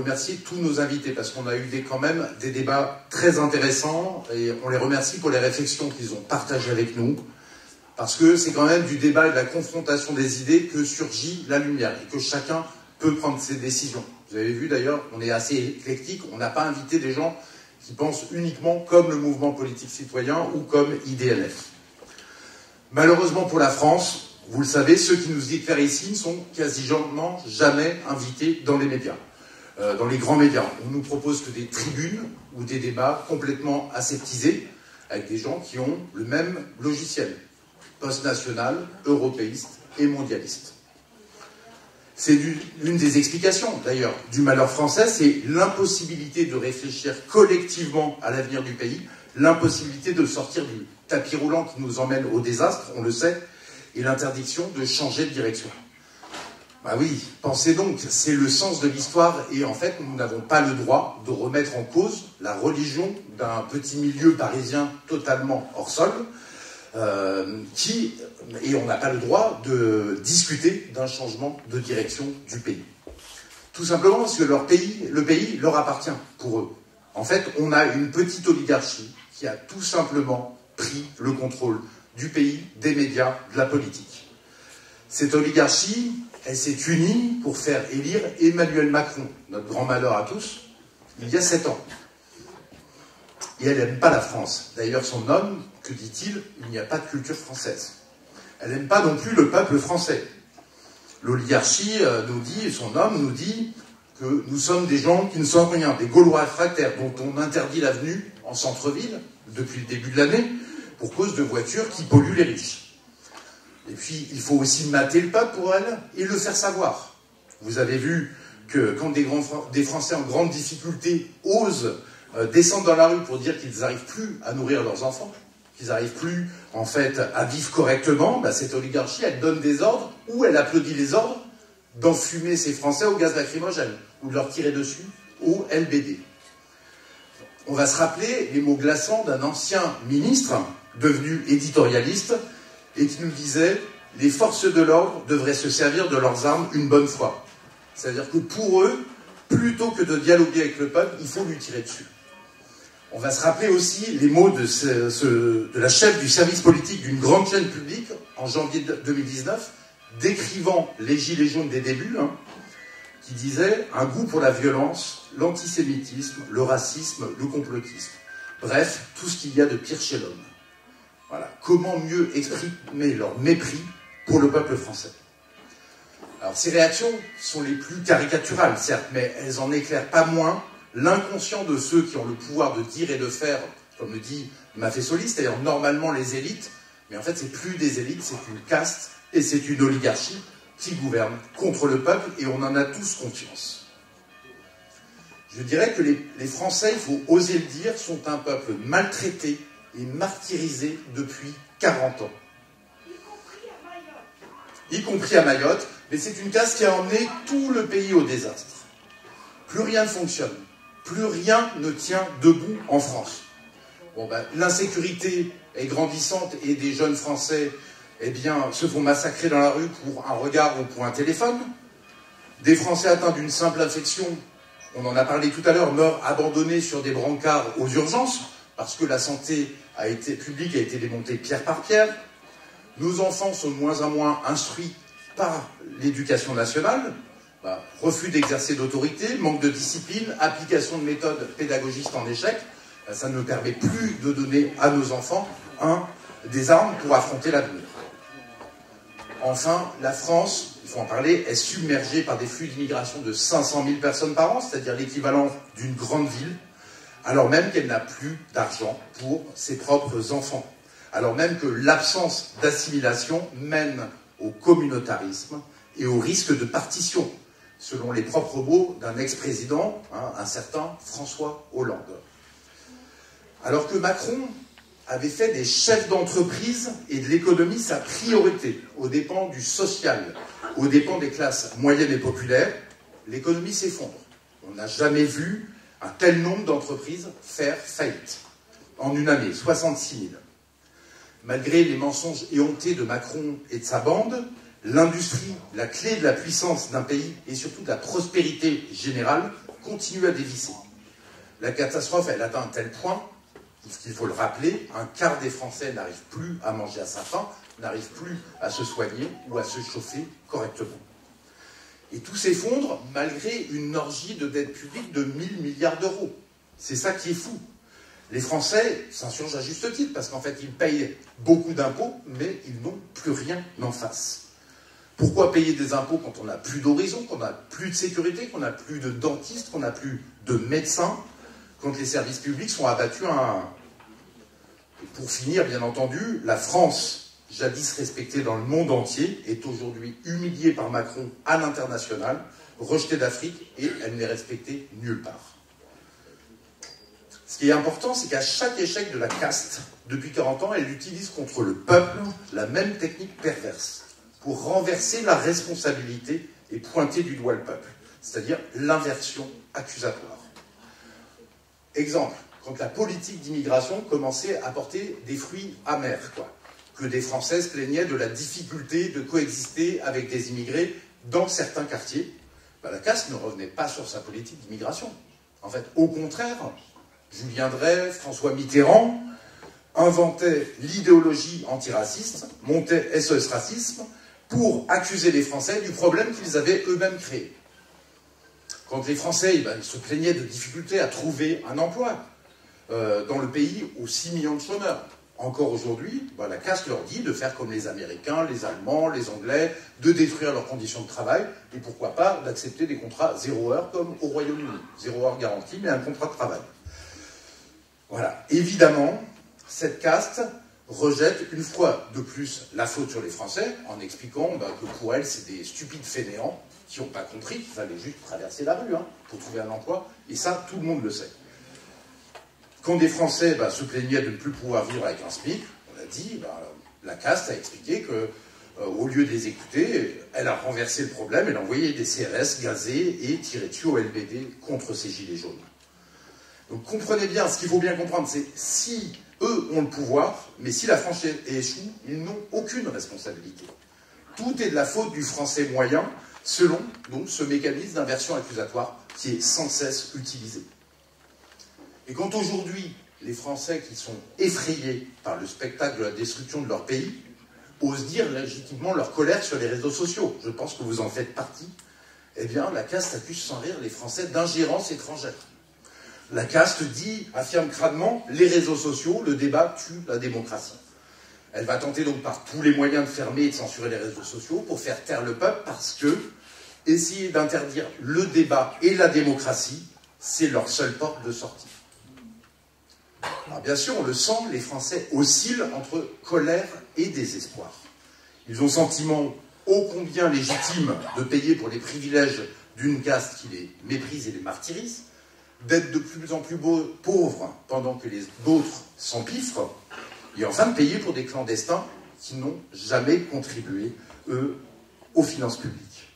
remercier tous nos invités parce qu'on a eu quand même des débats très intéressants et on les remercie pour les réflexions qu'ils ont partagées avec nous parce que c'est quand même du débat et de la confrontation des idées que surgit la lumière et que chacun peut prendre ses décisions. Vous avez vu d'ailleurs, on est assez éclectique, on n'a pas invité des gens qui pensent uniquement comme le mouvement politique citoyen ou comme IDLF. Malheureusement pour la France, vous le savez, ceux qui nous déclarent ici ne sont quasiment jamais invités dans les médias, dans les grands médias. On nous propose que des tribunes ou des débats complètement aseptisés avec des gens qui ont le même logiciel, post-national, européiste et mondialiste. C'est l'une des explications, d'ailleurs, du malheur français, c'est l'impossibilité de réfléchir collectivement à l'avenir du pays, l'impossibilité de sortir du tapis roulant qui nous emmène au désastre, on le sait, et l'interdiction de changer de direction. Bah oui, pensez donc, c'est le sens de l'histoire, et en fait, nous n'avons pas le droit de remettre en cause la religion d'un petit milieu parisien totalement hors sol, et on n'a pas le droit de discuter d'un changement de direction du pays. Tout simplement parce que le pays leur appartient pour eux. En fait, on a une petite oligarchie qui a tout simplement pris le contrôle du pays, des médias, de la politique. Cette oligarchie, elle s'est unie pour faire élire Emmanuel Macron, notre grand malheur à tous, il y a 7 ans. Et elle n'aime pas la France. D'ailleurs, son homme, que dit-il? Il n'y a pas de culture française. Elle n'aime pas non plus le peuple français. L'oligarchie nous dit, son homme nous dit que nous sommes des gens qui ne sont rien, des Gaulois réfractaires dont on interdit l'avenue en centre-ville depuis le début de l'année pour cause de voitures qui polluent les riches. Et puis, il faut aussi mater le peuple pour elle et le faire savoir. Vous avez vu que quand des Français en grande difficulté osent descendre dans la rue pour dire qu'ils n'arrivent plus à nourrir leurs enfants, qu'ils n'arrivent plus, en fait, à vivre correctement, bah, cette oligarchie, elle donne des ordres, ou elle applaudit les ordres d'enfumer ces Français au gaz lacrymogène, ou de leur tirer dessus au LBD. On va se rappeler les mots glaçants d'un ancien ministre, devenu éditorialiste, et qui nous disait « Les forces de l'ordre devraient se servir de leurs armes une bonne fois ». C'est-à-dire que pour eux, plutôt que de dialoguer avec le peuple, il faut lui tirer dessus. On va se rappeler aussi les mots de la chef du service politique d'une grande chaîne publique en janvier 2019, décrivant les gilets jaunes des débuts, qui disait « un goût pour la violence, l'antisémitisme, le racisme, le complotisme. Bref, tout ce qu'il y a de pire chez l'homme. » Voilà. Comment mieux exprimer leur mépris pour le peuple français? Alors, ces réactions sont les plus caricaturales, certes, mais elles en éclairent pas moins l'inconscient de ceux qui ont le pouvoir de dire et de faire, comme le dit Maffesoli, c'est-à-dire normalement les élites, mais en fait, c'est plus des élites, c'est une caste et c'est une oligarchie qui gouverne contre le peuple, et on en a tous conscience. Je dirais que les Français, il faut oser le dire, sont un peuple maltraité et martyrisé depuis 40 ans. Y compris à Mayotte, mais c'est une caste qui a emmené tout le pays au désastre. Plus rien ne fonctionne, plus rien ne tient debout en France. Bon, ben, l'insécurité est grandissante et des jeunes Français se font massacrer dans la rue pour un regard ou pour un téléphone. Des Français atteints d'une simple infection, on en a parlé tout à l'heure, meurent abandonnés sur des brancards aux urgences parce que la santé publique a été démontée pierre par pierre. Nos enfants sont de moins en moins instruits par l'éducation nationale. Refus d'exercer d'autorité, manque de discipline, application de méthodes pédagogistes en échec. Ça ne permet plus de donner à nos enfants des armes pour affronter l'avenir. Enfin, la France, il faut en parler, est submergée par des flux d'immigration de 500 000 personnes par an, c'est-à-dire l'équivalent d'une grande ville, alors même qu'elle n'a plus d'argent pour ses propres enfants. Alors même que l'absence d'assimilation mène au communautarisme et au risque de partition, selon les propres mots d'un ex-président, un certain François Hollande. Alors que Macron avait fait des chefs d'entreprise et de l'économie sa priorité, aux dépens du social, aux dépens des classes moyennes et populaires, l'économie s'effondre. On n'a jamais vu un tel nombre d'entreprises faire faillite. En une année, 66 000. Malgré les mensonges éhontés de Macron et de sa bande, l'industrie, la clé de la puissance d'un pays et surtout de la prospérité générale, continue à dévisser. La catastrophe, elle atteint un tel point, qu'il faut le rappeler, un quart des Français n'arrivent plus à manger à sa faim, n'arrivent plus à se soigner ou à se chauffer correctement. Et tout s'effondre malgré une orgie de dette publique de 1000 milliards d'euros. C'est ça qui est fou. Les Français s'insurgent à juste titre, parce qu'en fait, ils payent beaucoup d'impôts, mais ils n'ont plus rien en face. Pourquoi payer des impôts quand on n'a plus d'horizon, qu'on n'a plus de sécurité, qu'on n'a plus de dentistes, qu'on n'a plus de médecins, quand les services publics sont abattus à un... Et pour finir, bien entendu, la France, jadis respectée dans le monde entier, est aujourd'hui humiliée par Macron à l'international, rejetée d'Afrique, et elle n'est respectée nulle part. Ce qui est important, c'est qu'à chaque échec de la caste, depuis 40 ans, elle utilise contre le peuple la même technique perverse pour renverser la responsabilité et pointer du doigt le peuple, c'est-à-dire l'inversion accusatoire. Exemple, quand la politique d'immigration commençait à porter des fruits amers, que des Français se plaignaient de la difficulté de coexister avec des immigrés dans certains quartiers, la caste ne revenait pas sur sa politique d'immigration. En fait, au contraire, Julien Drey, François Mitterrand inventaient l'idéologie antiraciste, montaient SOS Racisme, pour accuser les Français du problème qu'ils avaient eux-mêmes créé. Quand les Français ils se plaignaient de difficultés à trouver un emploi dans le pays aux 6 millions de chômeurs, encore aujourd'hui, la caste leur dit de faire comme les Américains, les Allemands, les Anglais, de détruire leurs conditions de travail, et pourquoi pas d'accepter des contrats 0 heure comme au Royaume-Uni. 0 heure garantie, mais un contrat de travail. Voilà. Évidemment, cette caste rejette une fois de plus la faute sur les Français en expliquant que pour elle, c'est des stupides fainéants qui n'ont pas compris qu'il fallait juste traverser la rue pour trouver un emploi. Et ça, tout le monde le sait. Quand des Français se plaignaient de ne plus pouvoir vivre avec un SMIC, on a dit, la caste a expliqué que, au lieu de les écouter, elle a renversé le problème, elle a envoyé des CRS gazés et tiré dessus au LBD contre ces gilets jaunes. Donc comprenez bien, ce qu'il faut bien comprendre, c'est si eux ont le pouvoir, mais si la France échoue, ils n'ont aucune responsabilité. Tout est de la faute du Français moyen, selon donc, ce mécanisme d'inversion accusatoire qui est sans cesse utilisé. Et quand aujourd'hui, les Français qui sont effrayés par le spectacle de la destruction de leur pays osent dire légitimement leur colère sur les réseaux sociaux, je pense que vous en faites partie, eh bien la caste accuse sans rire les Français d'ingérence étrangère. La caste affirme crânement, les réseaux sociaux, le débat tue la démocratie. Elle va tenter donc par tous les moyens de fermer et de censurer les réseaux sociaux pour faire taire le peuple parce que essayer d'interdire le débat et la démocratie, c'est leur seule porte de sortie. Alors bien sûr, on le sent, les Français oscillent entre colère et désespoir. Ils ont le sentiment ô combien légitime de payer pour les privilèges d'une caste qui les méprise et les martyrise, d'être de plus en plus pauvres pendant que les autres s'empiffrent, et enfin de payer pour des clandestins qui n'ont jamais contribué, eux, aux finances publiques.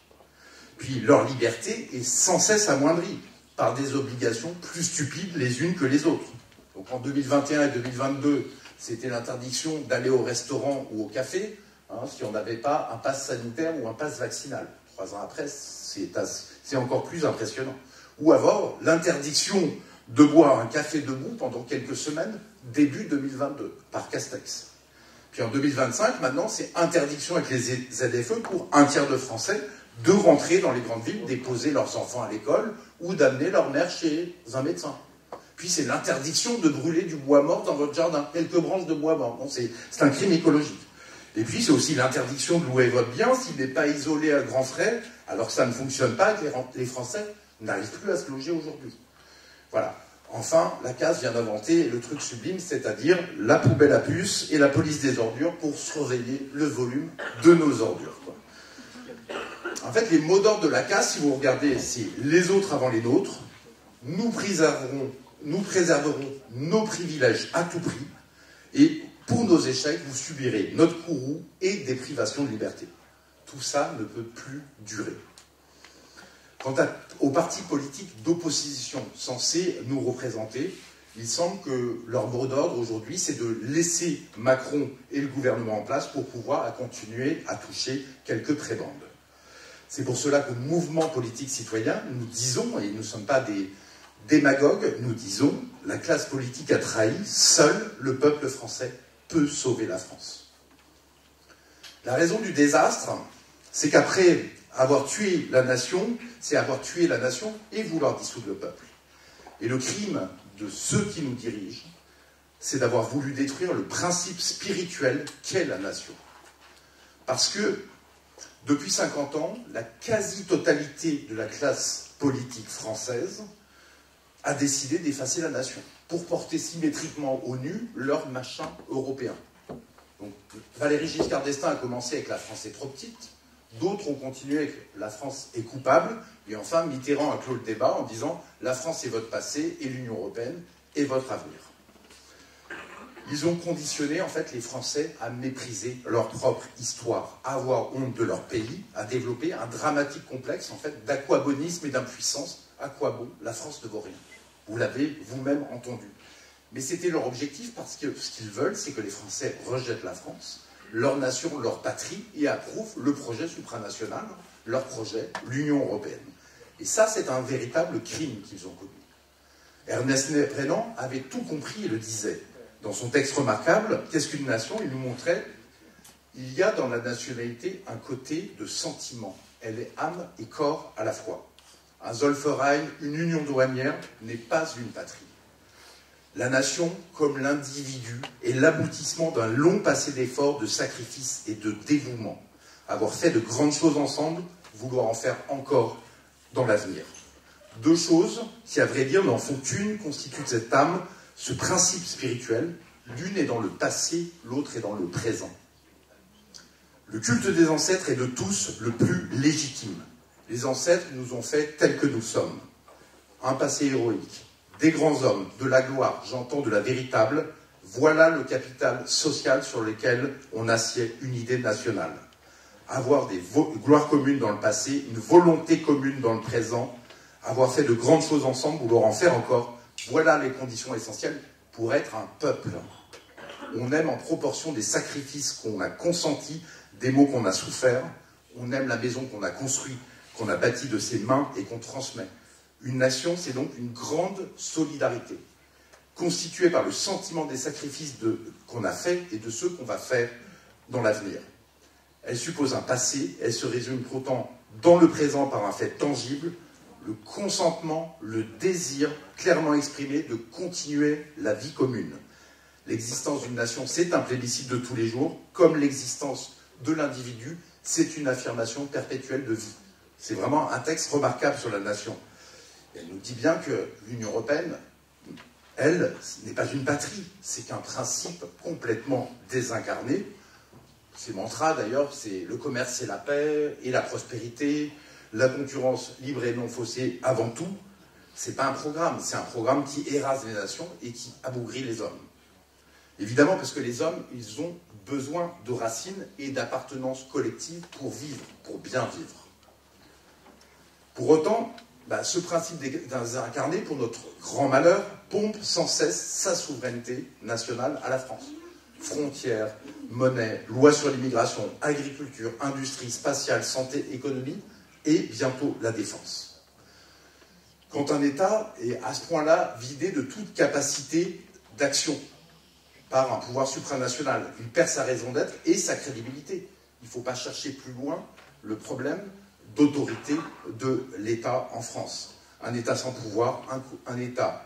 Puis leur liberté est sans cesse amoindrie par des obligations plus stupides les unes que les autres. Donc en 2021 et 2022, c'était l'interdiction d'aller au restaurant ou au café, si on n'avait pas un pass sanitaire ou un pass vaccinal. 3 ans après, c'est encore plus impressionnant. Ou avoir l'interdiction de boire un café debout pendant quelques semaines, début 2022, par Castex. Puis en 2025, maintenant, c'est interdiction avec les ZFE pour un tiers de Français de rentrer dans les grandes villes, déposer leurs enfants à l'école ou d'amener leur mère chez un médecin. Puis c'est l'interdiction de brûler du bois mort dans votre jardin, quelques branches de bois mort. Bon, c'est un crime écologique. Et puis c'est aussi l'interdiction de louer votre bien s'il n'est pas isolé à grands frais, alors que ça ne fonctionne pas, que les Français n'arrivent plus à se loger aujourd'hui. Voilà. Enfin, la CAS vient d'inventer le truc sublime, c'est-à-dire la poubelle à puces et la police des ordures pour surveiller le volume de nos ordures. En fait, les mots d'ordre de la CAS, si vous regardez, c'est les autres avant les nôtres, nous préserverons nos privilèges à tout prix, et pour nos échecs, vous subirez notre courroux et des privations de liberté. Tout ça ne peut plus durer. Quant aux partis politiques d'opposition censés nous représenter, il semble que leur mot d'ordre aujourd'hui, c'est de laisser Macron et le gouvernement en place pour pouvoir continuer à toucher quelques prébendes. C'est pour cela qu'au mouvement politique citoyen, nous disons, et nous ne sommes pas des démagogues, nous disons, la classe politique a trahi, seul le peuple français peut sauver la France. La raison du désastre, c'est qu'après avoir tué la nation, c'est avoir tué la nation et vouloir dissoudre le peuple. Et le crime de ceux qui nous dirigent, c'est d'avoir voulu détruire le principe spirituel qu'est la nation. Parce que, depuis 50 ans, la quasi-totalité de la classe politique française a décidé d'effacer la nation pour porter symétriquement au nu leur machin européen. Donc, Valéry Giscard d'Estaing a commencé avec « la France est trop petite », d'autres ont continué avec « la France est coupable », et enfin Mitterrand a clos le débat en disant « la France est votre passé et l'Union européenne est votre avenir ». Ils ont conditionné en fait les Français à mépriser leur propre histoire, à avoir honte de leur pays, à développer un dramatique complexe en fait d'aquabonisme et d'impuissance. À quoi bon? La France ne vaut rien. Vous l'avez vous-même entendu. Mais c'était leur objectif parce que ce qu'ils veulent, c'est que les Français rejettent la France, leur nation, leur patrie, et approuvent le projet supranational, leur projet, l'Union européenne. Et ça, c'est un véritable crime qu'ils ont commis. Ernest Renan avait tout compris et le disait. Dans son texte remarquable, « Qu'est-ce qu'une nation ?» il nous montrait « Il y a dans la nationalité un côté de sentiment. Elle est âme et corps à la fois. Un Zollverein, une union douanière, n'est pas une patrie. La nation, comme l'individu, est l'aboutissement d'un long passé d'efforts, de sacrifices et de dévouement. Avoir fait de grandes choses ensemble, vouloir en faire encore dans l'avenir. Deux choses qui, à vrai dire, n'en font qu'une, constituent cette âme, ce principe spirituel. L'une est dans le passé, l'autre est dans le présent. Le culte des ancêtres est de tous le plus légitime. Les ancêtres nous ont fait tels que nous sommes. Un passé héroïque, des grands hommes, de la gloire, j'entends de la véritable, voilà le capital social sur lequel on assied une idée nationale. Avoir des gloires communes dans le passé, une volonté commune dans le présent, avoir fait de grandes choses ensemble, vouloir en faire encore, voilà les conditions essentielles pour être un peuple. On aime en proportion des sacrifices qu'on a consentis, des maux qu'on a soufferts, on aime la maison qu'on a construite, qu'on a bâtie de ses mains et qu'on transmet. Une nation, c'est donc une grande solidarité, constituée par le sentiment des sacrifices qu'on a faits et de ceux qu'on va faire dans l'avenir. Elle suppose un passé, elle se résume pourtant dans le présent par un fait tangible, le consentement, le désir clairement exprimé de continuer la vie commune. L'existence d'une nation, c'est un plébiscite de tous les jours, comme l'existence de l'individu, c'est une affirmation perpétuelle de vie. C'est vraiment un texte remarquable sur la nation. Elle nous dit bien que l'Union européenne, elle, n'est pas une patrie, c'est qu'un principe complètement désincarné. Ses mantras, d'ailleurs, c'est le commerce, c'est la paix et la prospérité, la concurrence libre et non faussée avant tout. C'est pas un programme, c'est un programme qui érase les nations et qui abougrit les hommes. Évidemment, parce que les hommes, ils ont besoin de racines et d'appartenance collective pour vivre, pour bien vivre. Pour autant, ce principe désincarné, pour notre grand malheur, pompe sans cesse sa souveraineté nationale à la France. Frontières, monnaie, loi sur l'immigration, agriculture, industrie, spatiale, santé, économie, et bientôt la défense. Quand un État est à ce point-là vidé de toute capacité d'action par un pouvoir supranational, il perd sa raison d'être et sa crédibilité. Il ne faut pas chercher plus loin le problème d'autorité de l'État en France. Un État sans pouvoir, un État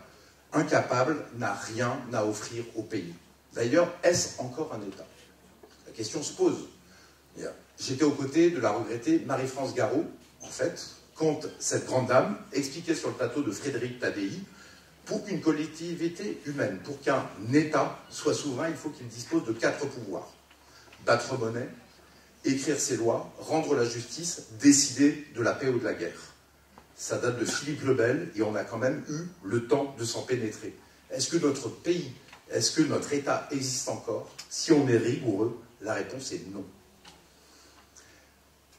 incapable n'a rien à offrir au pays. D'ailleurs, est-ce encore un État? La question se pose. J'étais aux côtés de la regrettée Marie-France Garot, en fait, quand cette grande dame expliquait sur le plateau de Frédéric Tadei, pour qu'une collectivité humaine, pour qu'un État soit souverain, il faut qu'il dispose de 4 pouvoirs. Battre monnaie, écrire ses lois, rendre la justice, décider de la paix ou de la guerre. Ça date de Philippe le Bel et on a quand même eu le temps de s'en pénétrer. Est-ce que notre pays, est-ce que notre État existe encore? Si on est rigoureux, la réponse est non.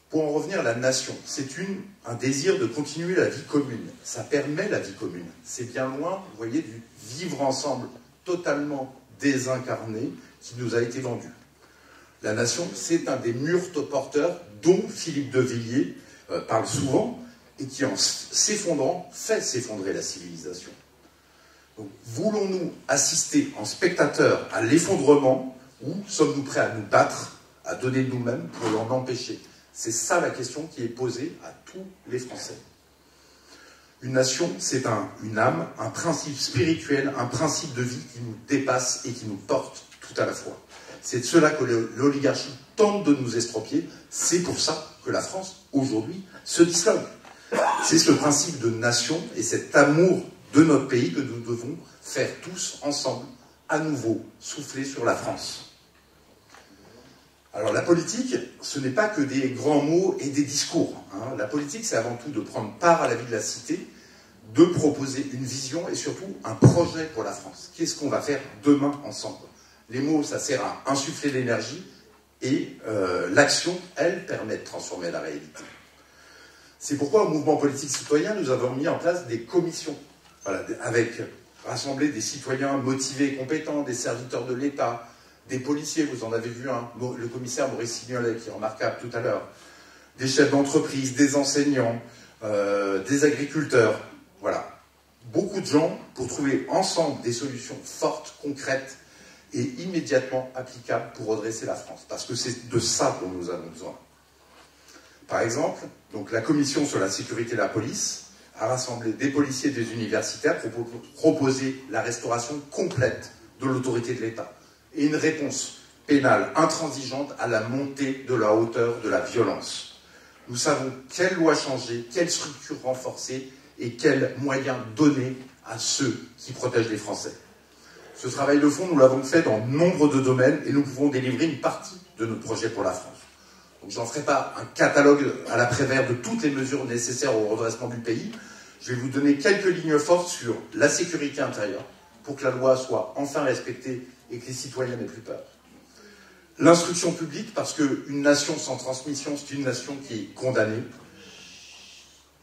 Pour en revenir à la nation, c'est un désir de continuer la vie commune. Ça permet la vie commune. C'est bien loin, vous voyez, du vivre ensemble totalement désincarné qui nous a été vendu. La nation, c'est un des murs porteurs dont Philippe de Villiers parle souvent, et qui, en s'effondrant, fait s'effondrer la civilisation. Donc, voulons-nous assister en spectateurs à l'effondrement, ou sommes-nous prêts à nous battre, à donner de nous-mêmes pour l'en empêcher? C'est ça la question qui est posée à tous les Français. Une nation, c'est une âme, un principe spirituel, un principe de vie qui nous dépasse et qui nous porte tout à la fois. C'est de cela que l'oligarchie tente de nous estropier. C'est pour ça que la France, aujourd'hui, se disloque. C'est ce principe de nation et cet amour de notre pays que nous devons faire tous ensemble, à nouveau, souffler sur la France. Alors la politique, ce n'est pas que des grands mots et des discours. Hein. La politique, c'est avant tout de prendre part à la vie de la cité, de proposer une vision et surtout un projet pour la France. Qu'est-ce qu'on va faire demain ensemble? Les mots, ça sert à insuffler l'énergie et l'action, elle, permet de transformer la réalité. C'est pourquoi au mouvement politique citoyen, nous avons mis en place des commissions, voilà, avec rassembler des citoyens motivés et compétents, des serviteurs de l'État, des policiers, vous en avez vu un, le commissaire Maurice Signolet qui est remarquable tout à l'heure, des chefs d'entreprise, des enseignants, des agriculteurs, voilà. Beaucoup de gens pour trouver ensemble des solutions fortes, concrètes et immédiatement applicables pour redresser la France. Parce que c'est de ça dont nous avons besoin. Par exemple, donc la commission sur la sécurité de la police a rassemblé des policiers et des universitaires pour proposer la restauration complète de l'autorité de l'État et une réponse pénale intransigeante à la montée de la hauteur de la violence. Nous savons quelle loi changer, quelle structure renforcer et quels moyens donner à ceux qui protègent les Français. Ce travail de fond, nous l'avons fait dans nombre de domaines et nous pouvons délivrer une partie de notre projet pour la France. Donc je n'en ferai pas un catalogue à l'après-vert de toutes les mesures nécessaires au redressement du pays. Je vais vous donner quelques lignes fortes sur la sécurité intérieure pour que la loi soit enfin respectée et que les citoyens n'aient plus peur. L'instruction publique, parce qu'une nation sans transmission, c'est une nation qui est condamnée.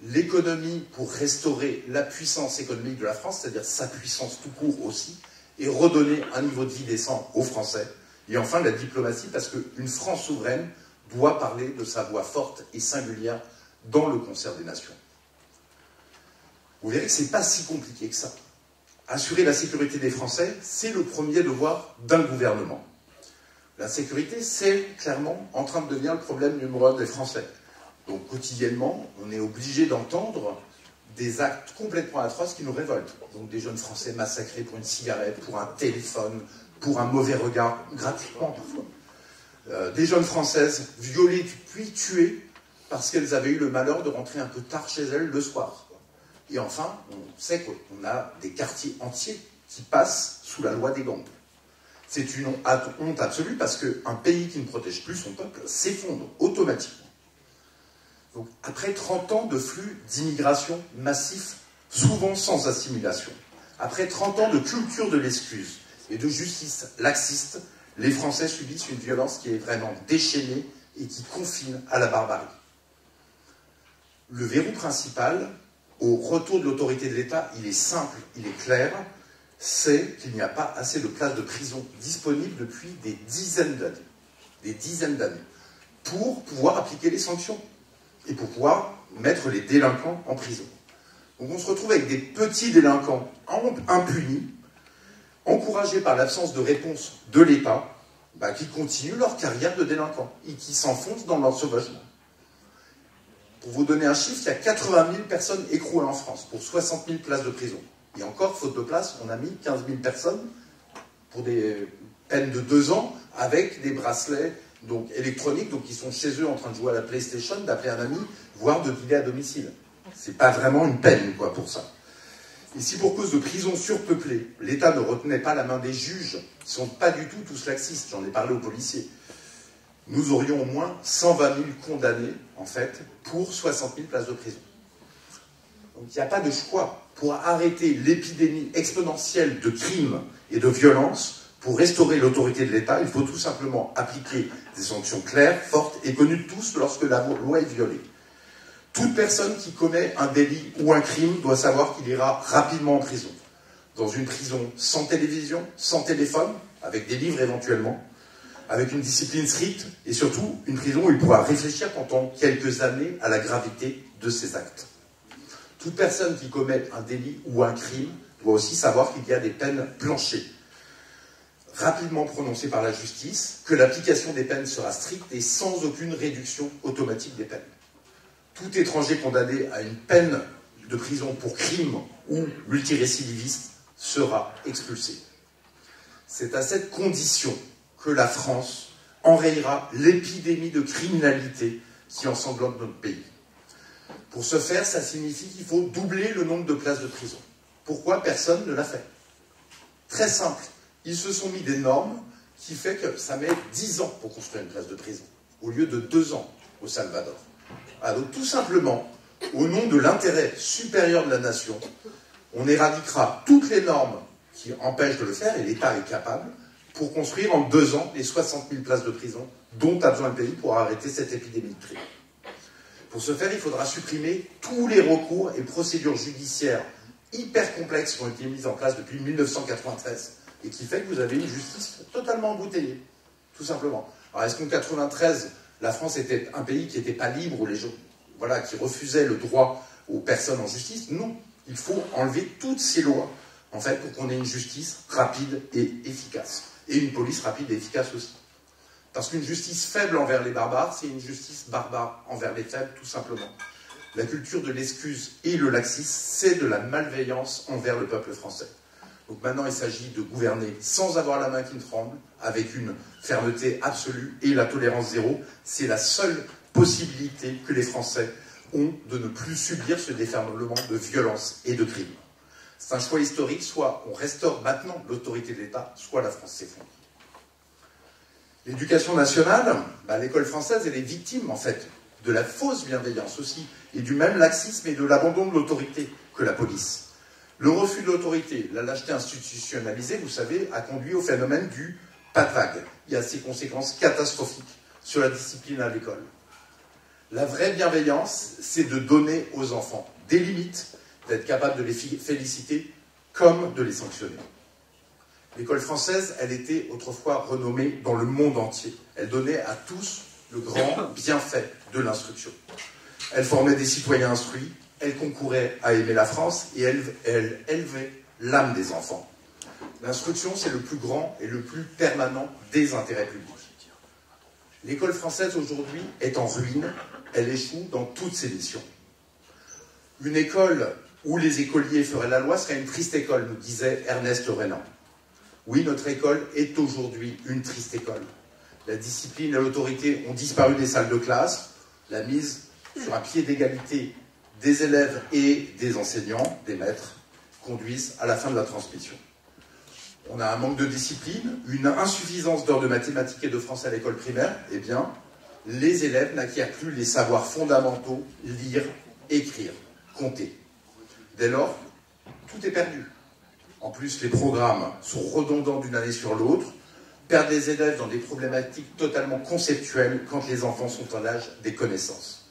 L'économie pour restaurer la puissance économique de la France, c'est-à-dire sa puissance tout court aussi, et redonner un niveau de vie décent aux Français. Et enfin, la diplomatie, parce qu'une France souveraine doit parler de sa voix forte et singulière dans le concert des nations. Vous verrez que ce n'est pas si compliqué que ça. Assurer la sécurité des Français, c'est le premier devoir d'un gouvernement. La sécurité, c'est clairement en train de devenir le problème numéro 1 des Français. Donc quotidiennement, on est obligé d'entendre des actes complètement atroces qui nous révoltent. Donc des jeunes Français massacrés pour une cigarette, pour un téléphone, pour un mauvais regard, gratuitement parfois. Des jeunes Françaises violées puis tuées parce qu'elles avaient eu le malheur de rentrer un peu tard chez elles le soir. Et enfin, on sait qu'on a des quartiers entiers qui passent sous la loi des gangs. C'est une honte absolue parce qu'un pays qui ne protège plus son peuple s'effondre automatiquement. Donc, après 30 ans de flux d'immigration massif, souvent sans assimilation, après 30 ans de culture de l'excuse et de justice laxiste, les Français subissent une violence qui est vraiment déchaînée et qui confine à la barbarie. Le verrou principal, au retour de l'autorité de l'État, il est simple, il est clair, c'est qu'il n'y a pas assez de places de prison disponibles depuis des dizaines d'années, pour pouvoir appliquer les sanctions et pour pouvoir mettre les délinquants en prison. Donc on se retrouve avec des petits délinquants impunis, encouragés par l'absence de réponse de l'État, qui continuent leur carrière de délinquants et qui s'enfoncent dans l'ensauvagement. Pour vous donner un chiffre, il y a 80 000 personnes écrouées en France pour 60 000 places de prison. Et encore, faute de place, on a mis 15 000 personnes pour des peines de 2 ans avec des bracelets donc, électroniques, donc qui sont chez eux en train de jouer à la PlayStation, d'appeler un ami, voire de dealer à domicile. C'est pas vraiment une peine, quoi, pour ça. Et si pour cause de prisons surpeuplées, l'État ne retenait pas la main des juges, qui ne sont pas du tout tous laxistes, j'en ai parlé aux policiers, nous aurions au moins 120 000 condamnés, en fait, pour 60 000 places de prison. Donc il n'y a pas de choix pour arrêter l'épidémie exponentielle de crimes et de violences. Pour restaurer l'autorité de l'État, il faut tout simplement appliquer des sanctions claires, fortes et connues de tous lorsque la loi est violée. Toute personne qui commet un délit ou un crime doit savoir qu'il ira rapidement en prison. Dans une prison sans télévision, sans téléphone, avec des livres éventuellement, avec une discipline stricte et surtout une prison où il pourra réfléchir pendant quelques années à la gravité de ses actes. Toute personne qui commet un délit ou un crime doit aussi savoir qu'il y a des peines planchées, rapidement prononcées par la justice, que l'application des peines sera stricte et sans aucune réduction automatique des peines. Tout étranger condamné à une peine de prison pour crime ou multirécidiviste sera expulsé. C'est à cette condition que la France enrayera l'épidémie de criminalité qui ensanglante notre pays. Pour ce faire, ça signifie qu'il faut doubler le nombre de places de prison. Pourquoi personne ne l'a fait? Très simple. Ils se sont mis des normes qui fait que ça met 10 ans pour construire une place de prison, au lieu de 2 ans au Salvador. Alors tout simplement, au nom de l'intérêt supérieur de la nation, on éradiquera toutes les normes qui empêchent de le faire, et l'État est capable, pour construire en 2 ans les 60 000 places de prison dont a besoin le pays pour arrêter cette épidémie de crime. Pour ce faire, il faudra supprimer tous les recours et procédures judiciaires hyper complexes qui ont été mises en place depuis 1993 et qui fait que vous avez une justice totalement embouteillée, tout simplement. Alors est-ce qu'en 1993, la France était un pays qui n'était pas libre, où les gens, voilà, qui refusait le droit aux personnes en justice? Non, il faut enlever toutes ces lois, en fait, pour qu'on ait une justice rapide et efficace. Et une police rapide et efficace aussi. Parce qu'une justice faible envers les barbares, c'est une justice barbare envers les faibles, tout simplement. La culture de l'excuse et le laxisme, c'est de la malveillance envers le peuple français. Donc maintenant, il s'agit de gouverner sans avoir la main qui tremble, avec une fermeté absolue et la tolérance zéro. C'est la seule possibilité que les Français ont de ne plus subir ce déferlement de violence et de crimes. C'est un choix historique, soit on restaure maintenant l'autorité de l'État, soit la France s'effondre. L'éducation nationale, l'école française, elle est victime, en fait, de la fausse bienveillance aussi, et du même laxisme et de l'abandon de l'autorité que la police. Le refus de l'autorité, la lâcheté institutionnalisée, vous savez, a conduit au phénomène du pas de vague. Il y a ses conséquences catastrophiques sur la discipline à l'école. La vraie bienveillance, c'est de donner aux enfants des limites, d'être capable de les féliciter comme de les sanctionner. L'école française, elle était autrefois renommée dans le monde entier. Elle donnait à tous le grand bienfait de l'instruction. Elle formait des citoyens instruits, elle concourait à aimer la France et elle élevait l'âme des enfants. L'instruction, c'est le plus grand et le plus permanent des intérêts publics. L'école française, aujourd'hui, est en ruine. Elle échoue dans toutes ses missions. Une école où les écoliers feraient la loi serait une triste école, nous disait Ernest Renan. Oui, notre école est aujourd'hui une triste école. La discipline et l'autorité ont disparu des salles de classe. La mise sur un pied d'égalité des élèves et des enseignants, des maîtres, conduisent à la fin de la transmission. On a un manque de discipline, une insuffisance d'heures de mathématiques et de français à l'école primaire. Eh bien, les élèves n'acquièrent plus les savoirs fondamentaux, lire, écrire, compter. Dès lors, tout est perdu. En plus, les programmes sont redondants d'une année sur l'autre, perdent les élèves dans des problématiques totalement conceptuelles quand les enfants sont à l'âge des connaissances.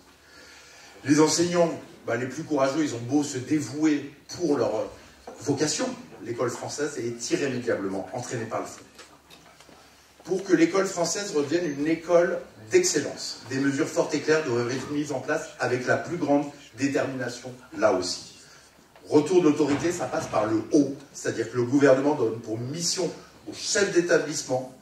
Les enseignants, les plus courageux, ils ont beau se dévouer pour leur vocation. L'école française est irrémédiablement entraînée par le fond. Pour que l'école française redevienne une école d'excellence, des mesures fortes et claires doivent être mises en place avec la plus grande détermination, là aussi. Retour de l'autorité, ça passe par le haut, c'est-à-dire que le gouvernement donne pour mission au chef d'établissement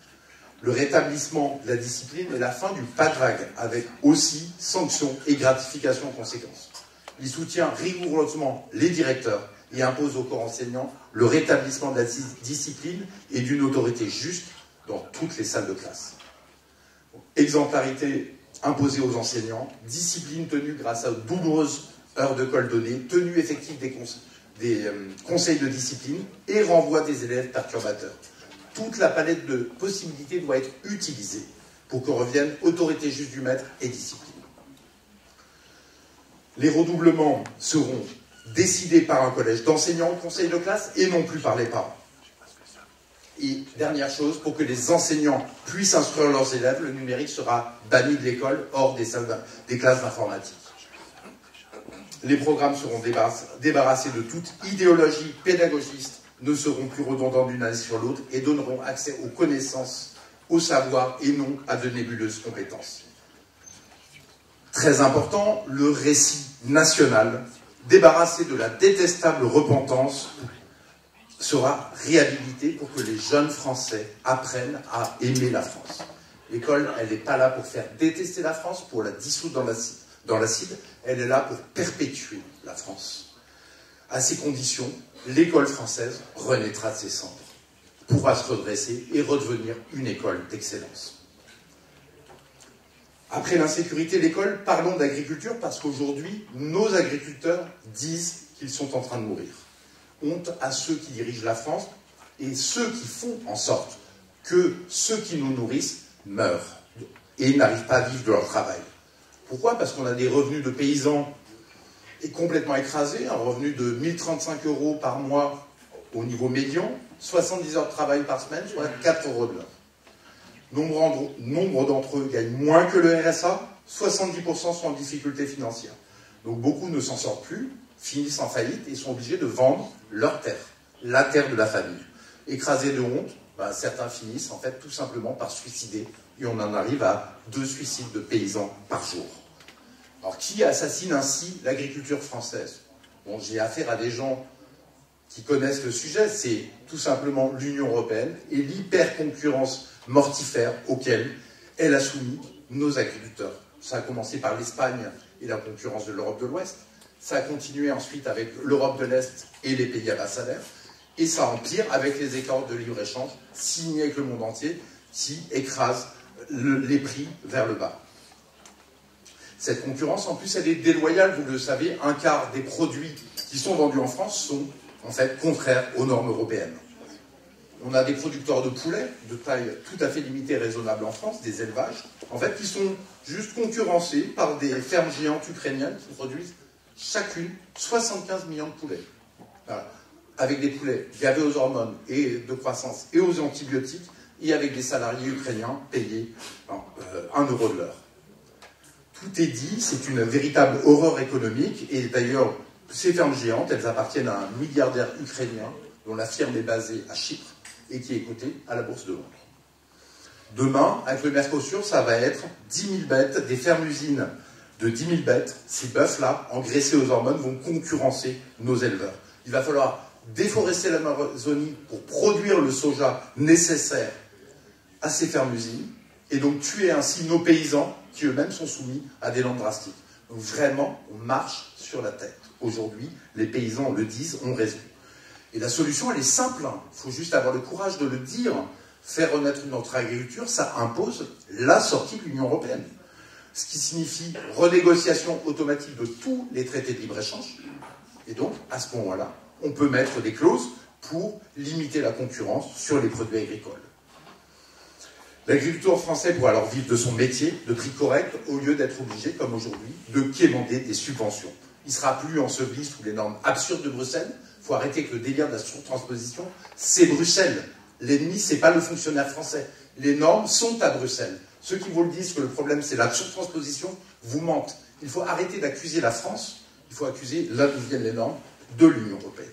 le rétablissement de la discipline et la fin du pas de vague, avec aussi sanctions et gratifications en conséquence. Il soutient rigoureusement les directeurs et impose au corps enseignant le rétablissement de la discipline et d'une autorité juste dans toutes les salles de classe. Exemplarité imposée aux enseignants, discipline tenue grâce à de douloureuses heures de colle données, tenue effective des conseils de discipline et renvoi des élèves perturbateurs. Toute la palette de possibilités doit être utilisée pour que revienne autorité juste du maître et discipline. Les redoublements seront décidés par un collège d'enseignants au conseil de classe et non plus par les parents. Et dernière chose, pour que les enseignants puissent instruire leurs élèves, le numérique sera banni de l'école hors des classes d'informatique. Les programmes seront débarrassés de toute idéologie pédagogiste, ne seront plus redondants d'une année sur l'autre et donneront accès aux connaissances au savoir et non à de nébuleuses compétences. Très important, le récit national, débarrassé de la détestable repentance, sera réhabilité pour que les jeunes Français apprennent à aimer la France. L'école, elle n'est pas là pour faire détester la France, pour la dissoudre dans l'acide, elle est là pour perpétuer la France. À ces conditions, l'école française renaîtra de ses cendres, pourra se redresser et redevenir une école d'excellence. Après l'insécurité, l'école, parlons d'agriculture, parce qu'aujourd'hui, nos agriculteurs disent qu'ils sont en train de mourir. Honte à ceux qui dirigent la France et ceux qui font en sorte que ceux qui nous nourrissent meurent et n'arrivent pas à vivre de leur travail. Pourquoi? Parce qu'on a des revenus de paysans complètement écrasés, un revenu de 1 035 € par mois au niveau médian, 70 heures de travail par semaine, soit 4 € de l'heure. Nombre d'entre eux gagnent moins que le RSA, 70% sont en difficulté financière. Donc beaucoup ne s'en sortent plus, finissent en faillite et sont obligés de vendre leur terre, la terre de la famille. Écrasés de honte, certains finissent en fait tout simplement par suicider et on en arrive à 2 suicides de paysans par jour. Alors qui assassine ainsi l'agriculture française? Bon, j'ai affaire à des gens qui connaissent le sujet, c'est tout simplement l'Union européenne et l'hyper-concurrence mortifère auquel elle a soumis nos agriculteurs. Ça a commencé par l'Espagne et la concurrence de l'Europe de l'Ouest, ça a continué ensuite avec l'Europe de l'Est et les pays à bas salaire, et ça empire avec les accords de libre-échange signés avec le monde entier qui écrasent les prix vers le bas. Cette concurrence, en plus, elle est déloyale, vous le savez, un quart des produits qui sont vendus en France sont en fait contraires aux normes européennes. On a des producteurs de poulets de taille tout à fait limitée et raisonnable en France, des élevages, en fait, qui sont juste concurrencés par des fermes géantes ukrainiennes qui produisent chacune 75 millions de poulets. Voilà. Avec des poulets gavés aux hormones et de croissance et aux antibiotiques, et avec des salariés ukrainiens payés 1 € de l'heure. Tout est dit, c'est une véritable horreur économique, et d'ailleurs, ces fermes géantes, elles appartiennent à un milliardaire ukrainien, dont la firme est basée à Chypre, et qui est coté à la Bourse de Londres. Demain, avec le Mercosur, ça va être 10 000 bêtes, des fermes-usines de 10 000 bêtes. Ces bœufs-là, engraissés aux hormones, vont concurrencer nos éleveurs. Il va falloir déforester l'Amazonie pour produire le soja nécessaire à ces fermes-usines, et donc tuer ainsi nos paysans, qui eux-mêmes sont soumis à des normes drastiques. Donc vraiment, on marche sur la tête. Aujourd'hui, les paysans le disent, ont raison. Et la solution, elle est simple. Il faut juste avoir le courage de le dire. Faire renaître notre agriculture, ça impose la sortie de l'Union européenne. Ce qui signifie renégociation automatique de tous les traités de libre-échange. Et donc, à ce moment-là, on peut mettre des clauses pour limiter la concurrence sur les produits agricoles. L'agriculteur français pourra alors vivre de son métier, de prix correct, au lieu d'être obligé, comme aujourd'hui, de quémander des subventions. Il ne sera plus enseveli sous les normes absurdes de Bruxelles. Il faut arrêter avec le délire de la surtransposition. C'est Bruxelles. L'ennemi, ce n'est pas le fonctionnaire français. Les normes sont à Bruxelles. Ceux qui vous le disent que le problème, c'est la surtransposition, vous mentent. Il faut arrêter d'accuser la France. Il faut accuser, là d'où viennent les normes, de l'Union européenne.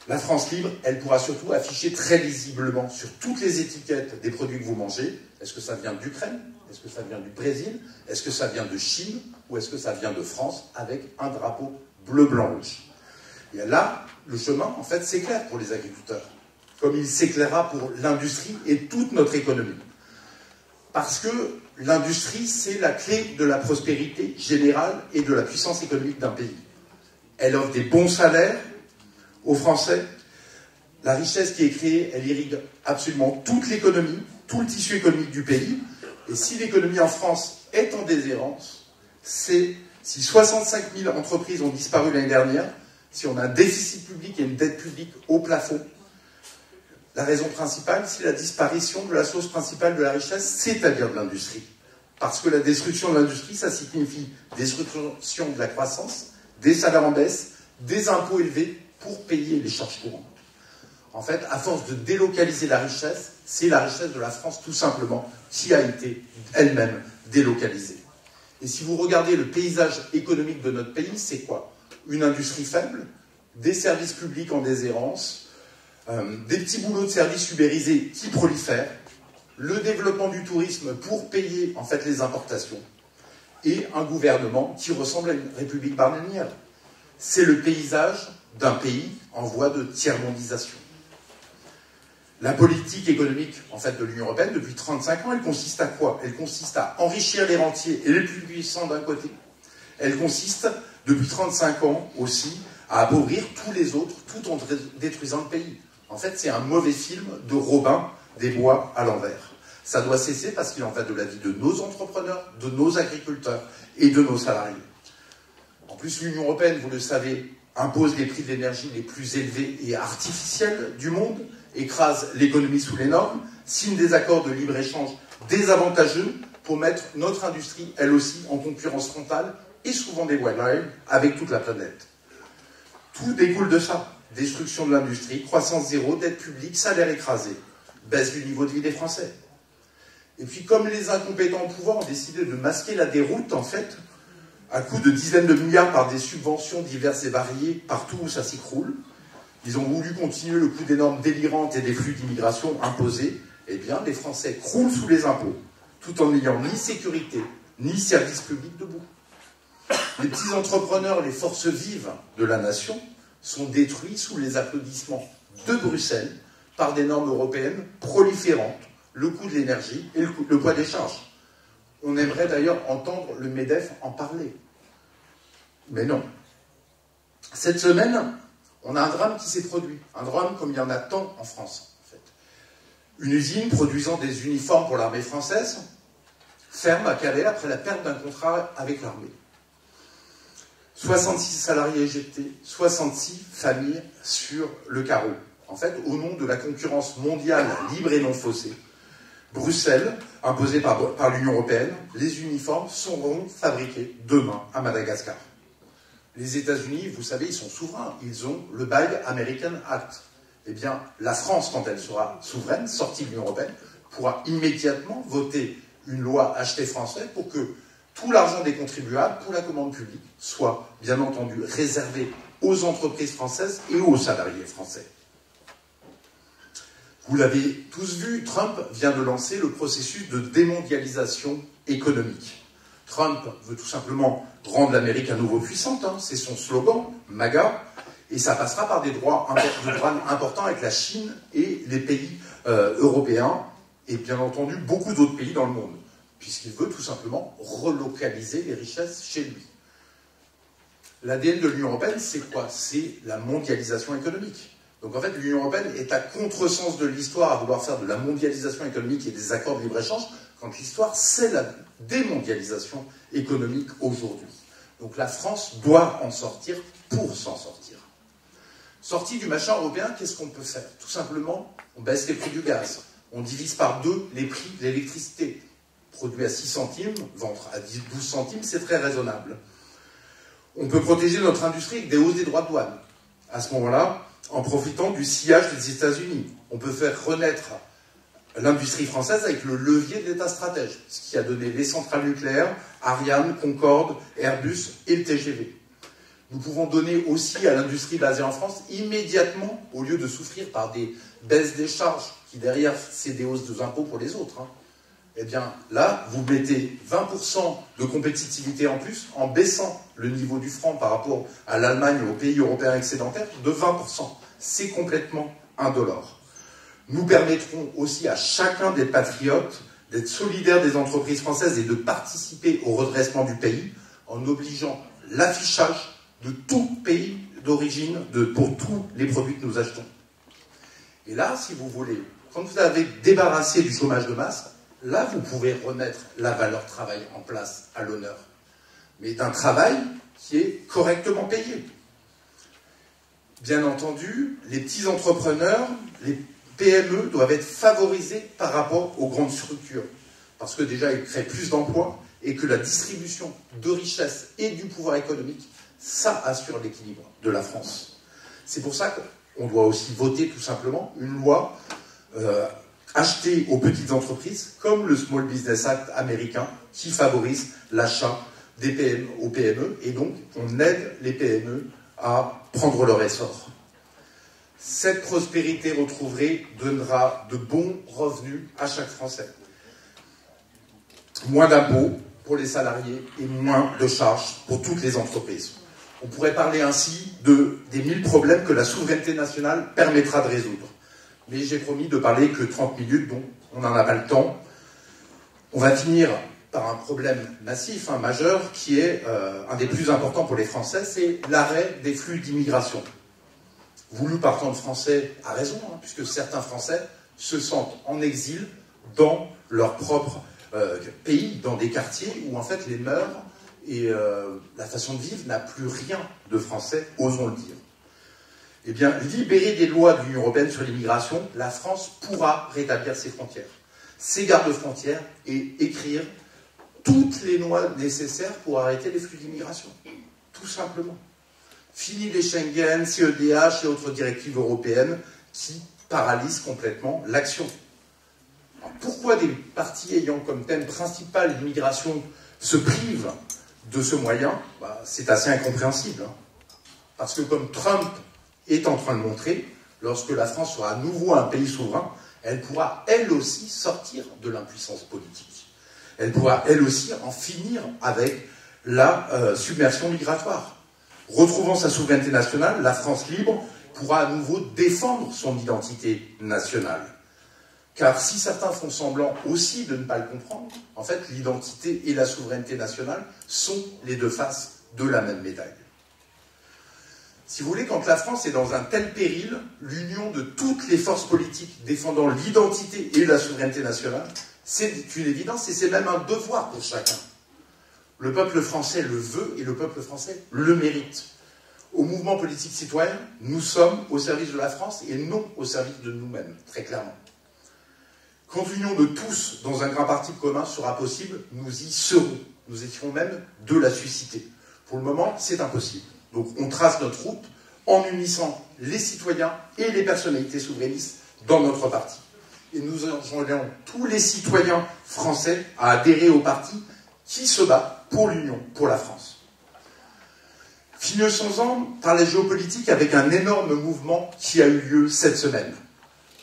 La France libre, elle pourra surtout afficher très lisiblement sur toutes les étiquettes des produits que vous mangez. Est-ce que ça vient d'Ukraine? Est-ce que ça vient du Brésil? Est-ce que ça vient de Chine? Ou est-ce que ça vient de France avec un drapeau bleu, blanc, rouge? Et là, le chemin, en fait, s'éclaire pour les agriculteurs, comme il s'éclairera pour l'industrie et toute notre économie. Parce que l'industrie, c'est la clé de la prospérité générale et de la puissance économique d'un pays. Elle offre des bons salaires aux Français. La richesse qui est créée, elle irrigue absolument toute l'économie, tout le tissu économique du pays. Et si l'économie en France est en déshérence, c'est si 65 000 entreprises ont disparu l'année dernière, si on a un déficit public et une dette publique au plafond, la raison principale, c'est la disparition de la source principale de la richesse, c'est-à-dire de l'industrie. Parce que la destruction de l'industrie, ça signifie destruction de la croissance, des salaires en baisse, des impôts élevés pour payer les charges courantes. En fait, à force de délocaliser la richesse, c'est la richesse de la France, tout simplement, qui a été elle-même délocalisée. Et si vous regardez le paysage économique de notre pays, c'est quoi? Une industrie faible, des services publics en déshérence, des petits boulots de services ubérisés qui prolifèrent, le développement du tourisme pour payer en fait les importations, et un gouvernement qui ressemble à une république bananière. C'est le paysage d'un pays en voie de tiers-mondisation. La politique économique en fait, de l'Union européenne, depuis 35 ans, elle consiste à quoi? Elle consiste à enrichir les rentiers et les plus puissants d'un côté. Elle consiste, depuis 35 ans aussi, à appauvrir tous les autres, tout en détruisant le pays. En fait, c'est un mauvais film de Robin des Bois à l'envers. Ça doit cesser parce qu'il en va de la vie de nos entrepreneurs, de nos agriculteurs et de nos salariés. En plus, l'Union européenne, vous le savez, impose les prix de l'énergie les plus élevés et artificiels du monde, écrase l'économie sous les normes, signe des accords de libre-échange désavantageux pour mettre notre industrie, elle aussi, en concurrence frontale et souvent déloyale avec toute la planète. Tout découle de ça. Destruction de l'industrie, croissance zéro, dette publique, salaire écrasé, baisse du niveau de vie des Français. Et puis, comme les incompétents au pouvoir ont décidé de masquer la déroute, en fait, à coût de dizaines de milliards par des subventions diverses et variées, partout où ça s'écroule, ils ont voulu continuer le coup des normes délirantes et des flux d'immigration imposés, eh bien, les Français croulent sous les impôts, tout en n'ayant ni sécurité, ni service public debout. Les petits entrepreneurs, les forces vives de la nation, sont détruits sous les applaudissements de Bruxelles par des normes européennes proliférantes, le coût de l'énergie et le poids des charges. On aimerait d'ailleurs entendre le MEDEF en parler. Mais non. Cette semaine, on a un drame qui s'est produit. Un drame comme il y en a tant en France, en fait. Une usine produisant des uniformes pour l'armée française ferme à Calais après la perte d'un contrat avec l'armée. 66 salariés éjectés, 66 familles sur le carreau. En fait, au nom de la concurrence mondiale libre et non faussée, Bruxelles, imposée par l'Union européenne, les uniformes seront fabriqués demain à Madagascar. Les États-Unis, vous savez, ils sont souverains. Ils ont le Buy American Act. Eh bien, la France, quand elle sera souveraine, sortie de l'Union européenne, pourra immédiatement voter une loi achetée française pour que tout l'argent des contribuables pour la commande publique soit, bien entendu, réservé aux entreprises françaises et aux salariés français. Vous l'avez tous vu, Trump vient de lancer le processus de démondialisation économique. Trump veut tout simplement rendre l'Amérique à nouveau puissante, hein, c'est son slogan, MAGA, et ça passera par des droits importants avec la Chine et les pays européens, et bien entendu beaucoup d'autres pays dans le monde, puisqu'il veut tout simplement relocaliser les richesses chez lui. L'ADN de l'Union européenne, c'est quoi? C'est la mondialisation économique. Donc en fait, l'Union européenne est à contresens de l'histoire à vouloir faire de la mondialisation économique et des accords de libre-échange, quand l'histoire, c'est la démondialisation économique aujourd'hui. Donc la France doit en sortir pour s'en sortir. Sortie du machin européen, qu'est-ce qu'on peut faire? Tout simplement, on baisse les prix du gaz. On divise par 2 les prix de l'électricité. Produit à 6 centimes, vendre à 12 centimes, c'est très raisonnable. On peut protéger notre industrie avec des hausses des droits de douane. À ce moment-là, en profitant du sillage des États-Unis. On peut faire renaître l'industrie française avec le levier de l'État stratège, ce qui a donné les centrales nucléaires, Ariane, Concorde, Airbus et le TGV. Nous pouvons donner aussi à l'industrie basée en France, immédiatement, au lieu de souffrir par des baisses des charges, qui derrière, c'est des hausses d'impôts pour les autres. Hein. Eh bien, là, vous mettez 20% de compétitivité en plus, en baissant le niveau du franc par rapport à l'Allemagne et aux pays européens excédentaires, de 20%. C'est complètement indolore. Nous permettrons aussi à chacun des patriotes d'être solidaires des entreprises françaises et de participer au redressement du pays en obligeant l'affichage de tout pays d'origine pour tous les produits que nous achetons. Et là, si vous voulez, quand vous avez débarrassé du chômage de masse, là, vous pouvez remettre la valeur travail en place à l'honneur. Mais d'un travail qui est correctement payé. Bien entendu, les petits entrepreneurs, les PME doivent être favorisés par rapport aux grandes structures. Parce que déjà, ils créent plus d'emplois et que la distribution de richesses et du pouvoir économique, ça assure l'équilibre de la France. C'est pour ça qu'on doit aussi voter tout simplement une loi achetée aux petites entreprises, comme le Small Business Act américain, qui favorise l'achat des PME aux PME, et donc on aide les PME à prendre leur essor. Cette prospérité retrouvée donnera de bons revenus à chaque Français. Moins d'impôts pour les salariés et moins de charges pour toutes les entreprises. On pourrait parler ainsi des 1000 problèmes que la souveraineté nationale permettra de résoudre. Mais j'ai promis de parler que 30 minutes, donc on n'en a pas le temps. On va finir par un problème massif, majeur, qui est un des plus importants pour les Français, c'est l'arrêt des flux d'immigration. Voulu par tant de Français, à raison, puisque certains Français se sentent en exil dans leur propre pays, dans des quartiers où en fait les mœurs et la façon de vivre n'a plus rien de français, osons le dire. Eh bien, libérée des lois de l'Union européenne sur l'immigration, la France pourra rétablir ses frontières, ses gardes-frontières et écrire toutes les lois nécessaires pour arrêter les flux d'immigration. Tout simplement. Fini les Schengen, CEDH et autres directives européennes qui paralysent complètement l'action. Pourquoi des partis ayant comme thème principal l'immigration se privent de ce moyen? C'est assez incompréhensible. Parce que comme Trump est en train de montrer, lorsque la France sera à nouveau un pays souverain, elle pourra elle aussi sortir de l'impuissance politique. Elle pourra elle aussi en finir avec la submersion migratoire. Retrouvant sa souveraineté nationale, la France libre pourra à nouveau défendre son identité nationale. Car si certains font semblant aussi de ne pas le comprendre, en fait, l'identité et la souveraineté nationale sont les deux faces de la même médaille. Si vous voulez, quand la France est dans un tel péril, l'union de toutes les forces politiques défendant l'identité et la souveraineté nationale, c'est une évidence et c'est même un devoir pour chacun. Le peuple français le veut et le peuple français le mérite. Au mouvement politique citoyen, nous sommes au service de la France et non au service de nous-mêmes, très clairement. Quand l'union de tous dans un grand parti commun sera possible, nous y serons. Nous essayerons même de la susciter. Pour le moment, c'est impossible. Donc on trace notre route en unissant les citoyens et les personnalités souverainistes dans notre parti. Et nous enjoignons tous les citoyens français à adhérer au parti qui se bat pour l'Union, pour la France. Finissons-en par la géopolitique avec un énorme mouvement qui a eu lieu cette semaine.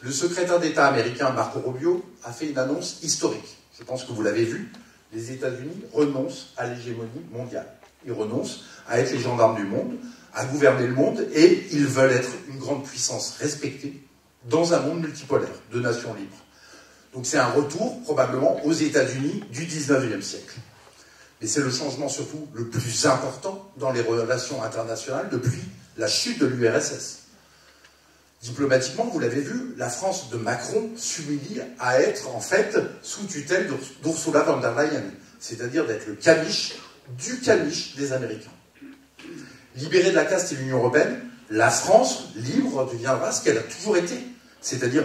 Le secrétaire d'État américain Marco Rubio a fait une annonce historique. Je pense que vous l'avez vu. Les États-Unis renoncent à l'hégémonie mondiale. Ils renoncent à être les gendarmes du monde, à gouverner le monde, et ils veulent être une grande puissance respectée dans un monde multipolaire, de nations libres. Donc c'est un retour, probablement, aux États-Unis du 19e siècle. Mais c'est le changement surtout le plus important dans les relations internationales depuis la chute de l'URSS. Diplomatiquement, vous l'avez vu, la France de Macron s'humilie à être en fait sous tutelle d'Ursula von der Leyen, c'est-à-dire d'être le caniche du caniche des Américains. Libérée de la caste et de l'Union européenne, la France libre deviendra ce qu'elle a toujours été, c'est-à-dire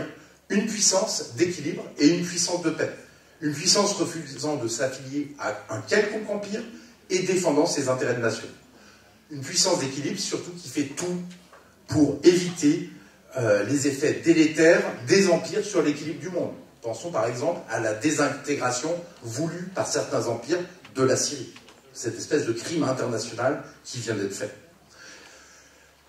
une puissance d'équilibre et une puissance de paix. Une puissance refusant de s'affilier à un quelconque empire et défendant ses intérêts de nation. Une puissance d'équilibre surtout qui fait tout pour éviter les effets délétères des empires sur l'équilibre du monde. Pensons par exemple à la désintégration voulue par certains empires de la Syrie. Cette espèce de crime international qui vient d'être fait.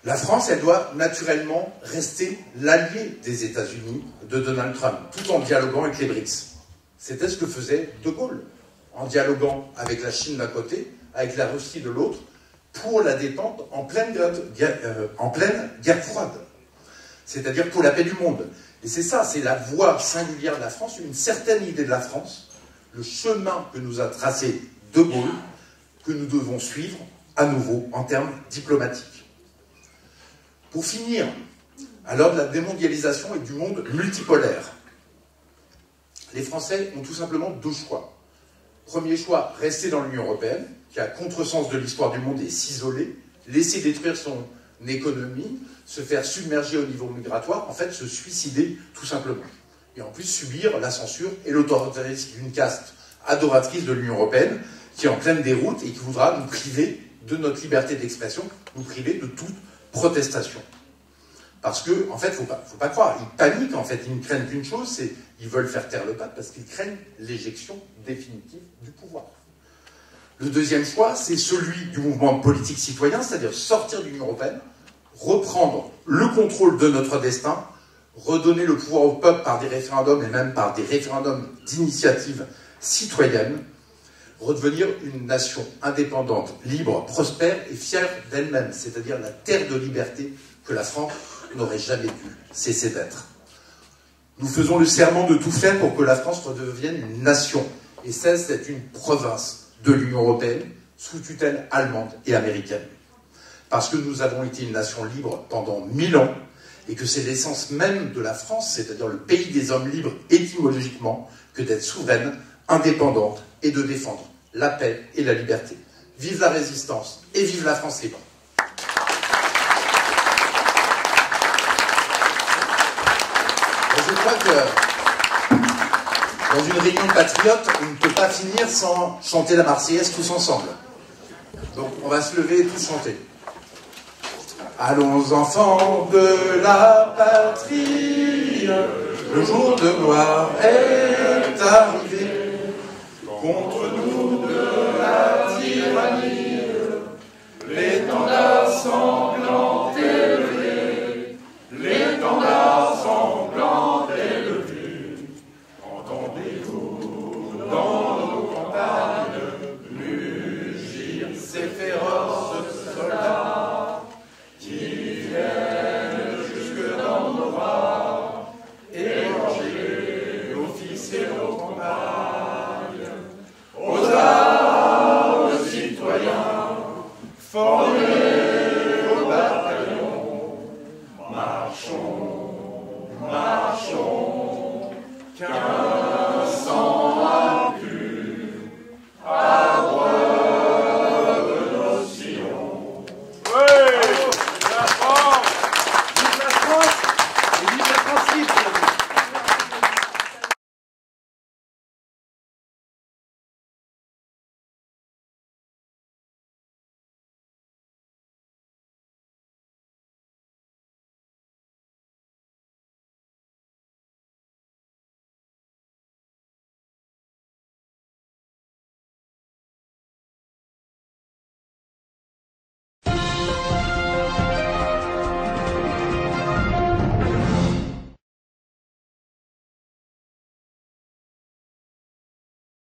La France, elle doit naturellement rester l'allié des États-Unis de Donald Trump, tout en dialoguant avec les BRICS. C'était ce que faisait De Gaulle, en dialoguant avec la Chine d'un côté, avec la Russie de l'autre, pour la détente en pleine guerre froide. C'est-à-dire pour la paix du monde. Et c'est ça, c'est la voie singulière de la France, une certaine idée de la France, le chemin que nous a tracé De Gaulle, que nous devons suivre à nouveau en termes diplomatiques. Pour finir, à l'heure de la démondialisation et du monde multipolaire, les Français ont tout simplement deux choix. Premier choix, rester dans l'Union européenne, qui a contresens de l'histoire du monde et s'isoler, laisser détruire son économie, se faire submerger au niveau migratoire, en fait se suicider tout simplement. Et en plus subir la censure et l'autoritarisme d'une caste adoratrice de l'Union européenne, qui est en pleine déroute et qui voudra nous priver de notre liberté d'expression, nous priver de toute protestation. Parce que, en fait, faut pas croire, ils paniquent, en fait, ils ne craignent qu'une chose, c'est qu'ils veulent faire taire le peuple parce qu'ils craignent l'éjection définitive du pouvoir. Le deuxième choix, c'est celui du mouvement politique citoyen, c'est-à-dire sortir de l'Union européenne reprendre le contrôle de notre destin, redonner le pouvoir au peuple par des référendums et même par des référendums d'initiative citoyenne, redevenir une nation indépendante, libre, prospère et fière d'elle-même, c'est-à-dire la terre de liberté que la France n'aurait jamais dû cesser d'être. Nous faisons le serment de tout faire pour que la France redevienne une nation et cesse d'être une province de l'Union européenne sous tutelle allemande et américaine. Parce que nous avons été une nation libre pendant 1000 ans et que c'est l'essence même de la France, c'est-à-dire le pays des hommes libres étymologiquement, que d'être souveraine, indépendante et de défendre la paix et la liberté. Vive la résistance et vive la France libre. Je crois que dans une réunion de patriotes, on ne peut pas finir sans chanter la Marseillaise tous ensemble. Donc on va se lever et tous chanter. Allons enfants de la patrie, le jour de gloire est arrivé. Contre